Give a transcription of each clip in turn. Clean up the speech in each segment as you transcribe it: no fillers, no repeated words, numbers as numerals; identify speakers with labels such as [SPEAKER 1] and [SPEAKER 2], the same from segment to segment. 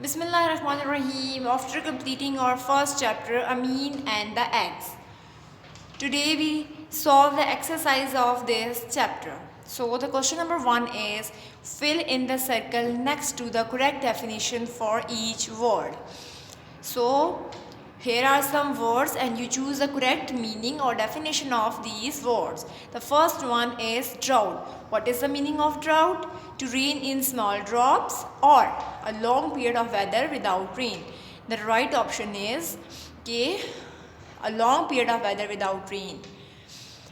[SPEAKER 1] Bismillahirrahmanirrahim. After completing our first chapter, Amin and the eggs. Today we solve the exercise of this chapter. So the question number 1 is fill in the circle next to the correct definition for each word. So here are some words and you choose the correct meaning or definition of these words. The first one is drought. What is the meaning of drought? To rain in small drops or a long period of weather without rain. The right option is K, a long period of weather without rain.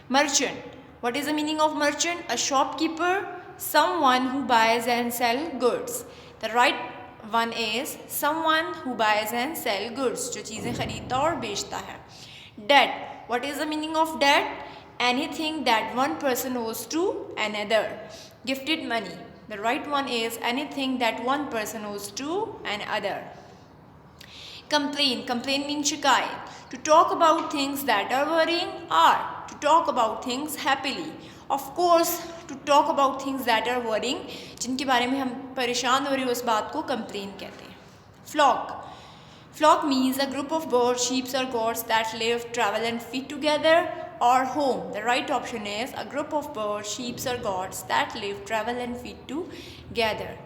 [SPEAKER 1] Merchant. What is the meaning of merchant? A shopkeeper, someone who buys and sell goods. The right one is someone who buys and sell goods, जो चीज़ें खरीदता और बेचता है. Debt. What is the meaning of debt? Anything that one person owes to another. Gifted money. The right one is anything that one person owes to another. Complain. Complain means shikayat. To talk about things that are worrying or to talk about things happily. Of course, to talk about things that are worrying, जिनके बारे में हम परेशान हो रहे हैं उस बात को complain कहते हैं. Flock. Flock means a group of birds, sheep or goats that live, travel and feed together or home. The right option is a group of birds, sheep or goats that live, travel and feed together.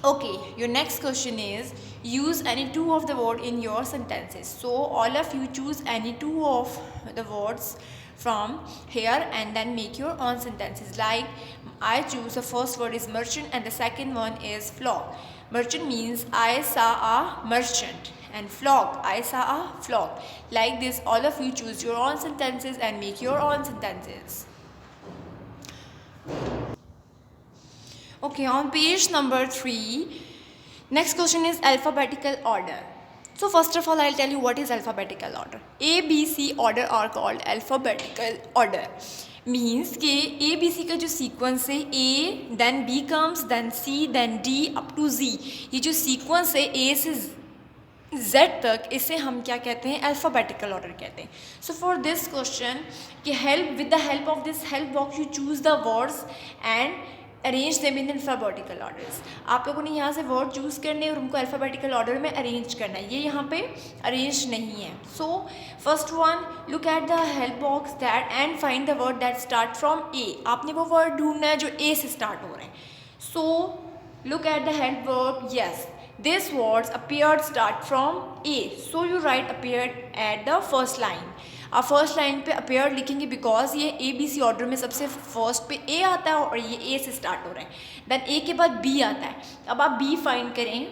[SPEAKER 1] Okay, your next question is use any two of the word in your sentences. So all of you choose any two of the words from here and then make your own sentences. Like I choose the first word is merchant and the second one is flock. Merchant means I saw a merchant and flock, I saw a flock. Like this, all of you choose your own sentences and make your own sentences. Okay, on page number 3, next question is alphabetical order. So first of all, I'll tell you what is alphabetical order. A, B, C order are called alphabetical order. Means कि A, B, C का जो sequence है A, then B comes, then C, then D up to Z. ये जो sequence है A से Z तक, इसे हम क्या कहते हैं? Alphabetical order कहते हैं. So for this question, कि help with the help of this help box, you choose the words and arrange them in alphabetical orders. आप लोगों ने यहाँ से वर्ड चूज़ करने और उनको अल्फ़ाबेटिकल ऑर्डर में अरेंज करना है. ये यहाँ पे अरेंज नहीं है. So first one, look at the help box that and find the word that start from A. आपने वो वर्ड ढूंढना है जो ए से स्टार्ट हो रहे हैं. So look at the help verb. Yes, this words appeared start from A. So you write appeared at the first line. आप फर्स्ट लाइन पे appeared लिखेंगे बिकॉज ये ए बी सी ऑर्डर में सबसे फर्स्ट पे ए आता है और ये ए से स्टार्ट हो रहा है. देन ए के बाद बी आता है. अब आप बी फाइंड करें.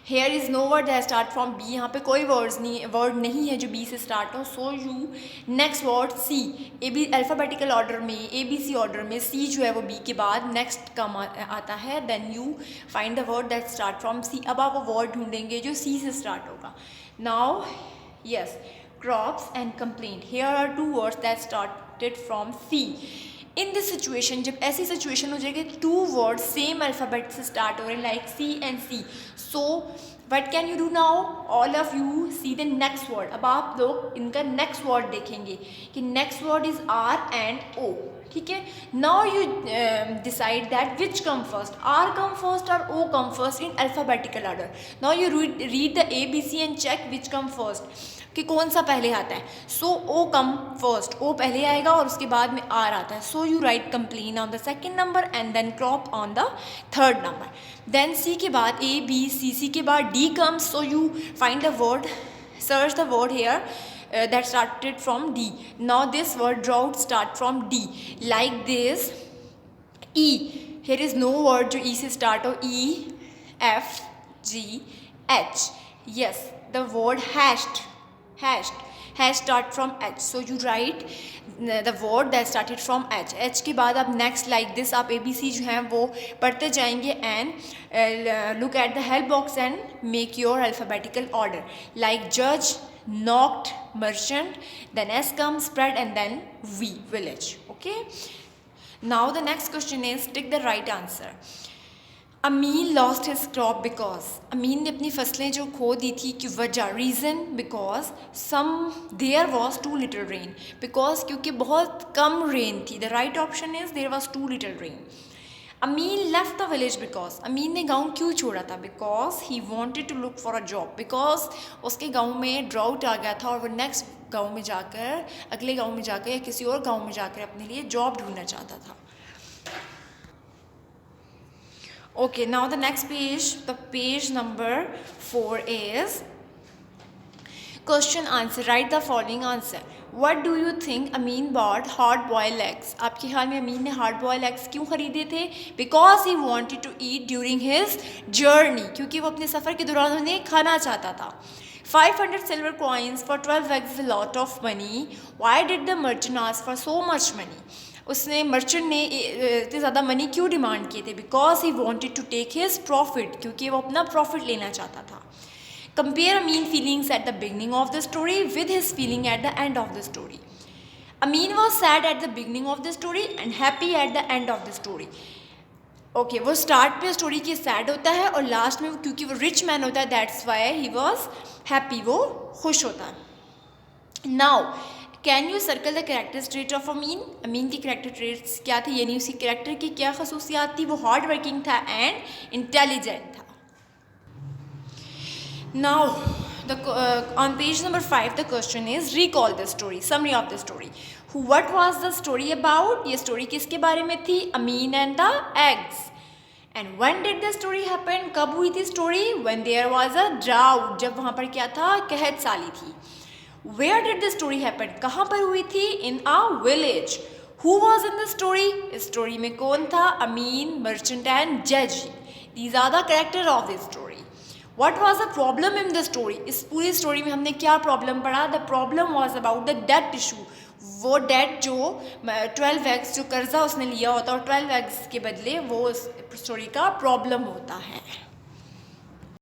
[SPEAKER 1] Here is no word that start from B. यहाँ पे कोई वर्ड नहीं है जो बी से स्टार्ट हो. So you next word C. A B alphabetical order में ए बी सी ऑर्डर में सी जो है वो बी के बाद नेक्स्ट कम आता है. Then you find the word that start from C. अब आप वो वर्ड ढूंढेंगे जो सी से स्टार्ट होगा. Now yes, crops and complaint. Here are two words that started from C. In this situation, जब ऐसी situation हो जाएगी two words same alphabet से start हो रहे हैं like C and C. So what can you do now? All of you see the next word. अब आप लोग इनका next word देखेंगे कि next word is R and O. ठीक है. Now you decide that which come first, R come first or O come first in alphabetical order. Now you read the A, B, C and check which come first. कि कौन सा पहले आता है. सो ओ come first, ओ पहले आएगा और उसके बाद में आर आता है. So you write complain on the second number and then crop on the third number. Then C के बाद ए बी सी के बाद D comes. So you find the word, search the word here that started from D. Now this word drought start from D. Like this, E. Here is no word जो E से start हो. E, F, G, H. Yes, the word hashed start from H. So you write the word that started from H. H के बाद आप next like this आप ABC जो हैं वो पढ़ते जाएंगे and look at the help box and make your alphabetical order. Like judge, knocked, merchant, then S comes, spread and then V, village. Okay. Now the next question is tick the right answer. Amin lost his crop because. Amin ने अपनी फसलें जो खो दी थी कि वजह reason because some there was too little rain. Because क्योंकि बहुत कम रेन थी. The right option is there was too little rain. Amin left the village because, Amin ने गांव क्यों छोड़ा था? Because he wanted to look for a job, because उसके गांव में ड्राउट आ गया था और वो नेक्स्ट गांव में जाकर, अगले गांव में जाकर या किसी और गांव में जाकर अपने लिए जॉब ढूंढना चाहता था. Okay, now the next page, the page number 4 is question answer. Write the following answer. What do you think Amin bought hard boiled eggs? आपके ख्याल में अमीन ने hard boiled eggs क्यों खरीदे थे? Because he wanted to eat during his journey. क्योंकि वो अपने सफ़र के दौरान उन्हें खाना चाहता था. 500 silver coins for 12 eggs is a lot of money. Why did the merchant ask for so much money? उसने मर्चेंट ने इतने ज़्यादा मनी क्यों डिमांड किए थे? Because he wanted to take his profit, क्योंकि वो अपना प्रॉफिट लेना चाहता था. Compare Amin feelings at the beginning of the story with his feeling at the end of the story. Amin was sad at the beginning of the story and happy at the end of the story. Okay, वो start पे story के sad होता है और last में क्योंकि वो rich man होता है that's why he was happy, वो खुश होता है. Now can you circle the character trait of Amin? Amin की कैरेक्टर ट्रेट्स क्या थे, यानी उसकी कैरेक्टर की क्या खसूसियात थी? वो हार्ड वर्किंग था एंड इंटेलिजेंट था. Now on page number 5 the question is recall the story, summary of the story. What was the story about? ये story किसके बारे में थी? अमीन and the eggs. And when did the story happen? कब हुई थी story? When there was a drought, जब वहाँ पर क्या था? कहत साली थी. Where did the story happen? कहाँ पर हुई थी? In a village. Who was in the story? इस story में कौन था? अमीन, merchant and judge. These are the characters of this story. What was the problem in the story? इस पूरी story में हमने क्या problem पढ़ा? The problem was about the debt issue. वो debt जो 12 eggs जो कर्जा उसने लिया होता है और 12 eggs के बदले वो उस story का problem होता है.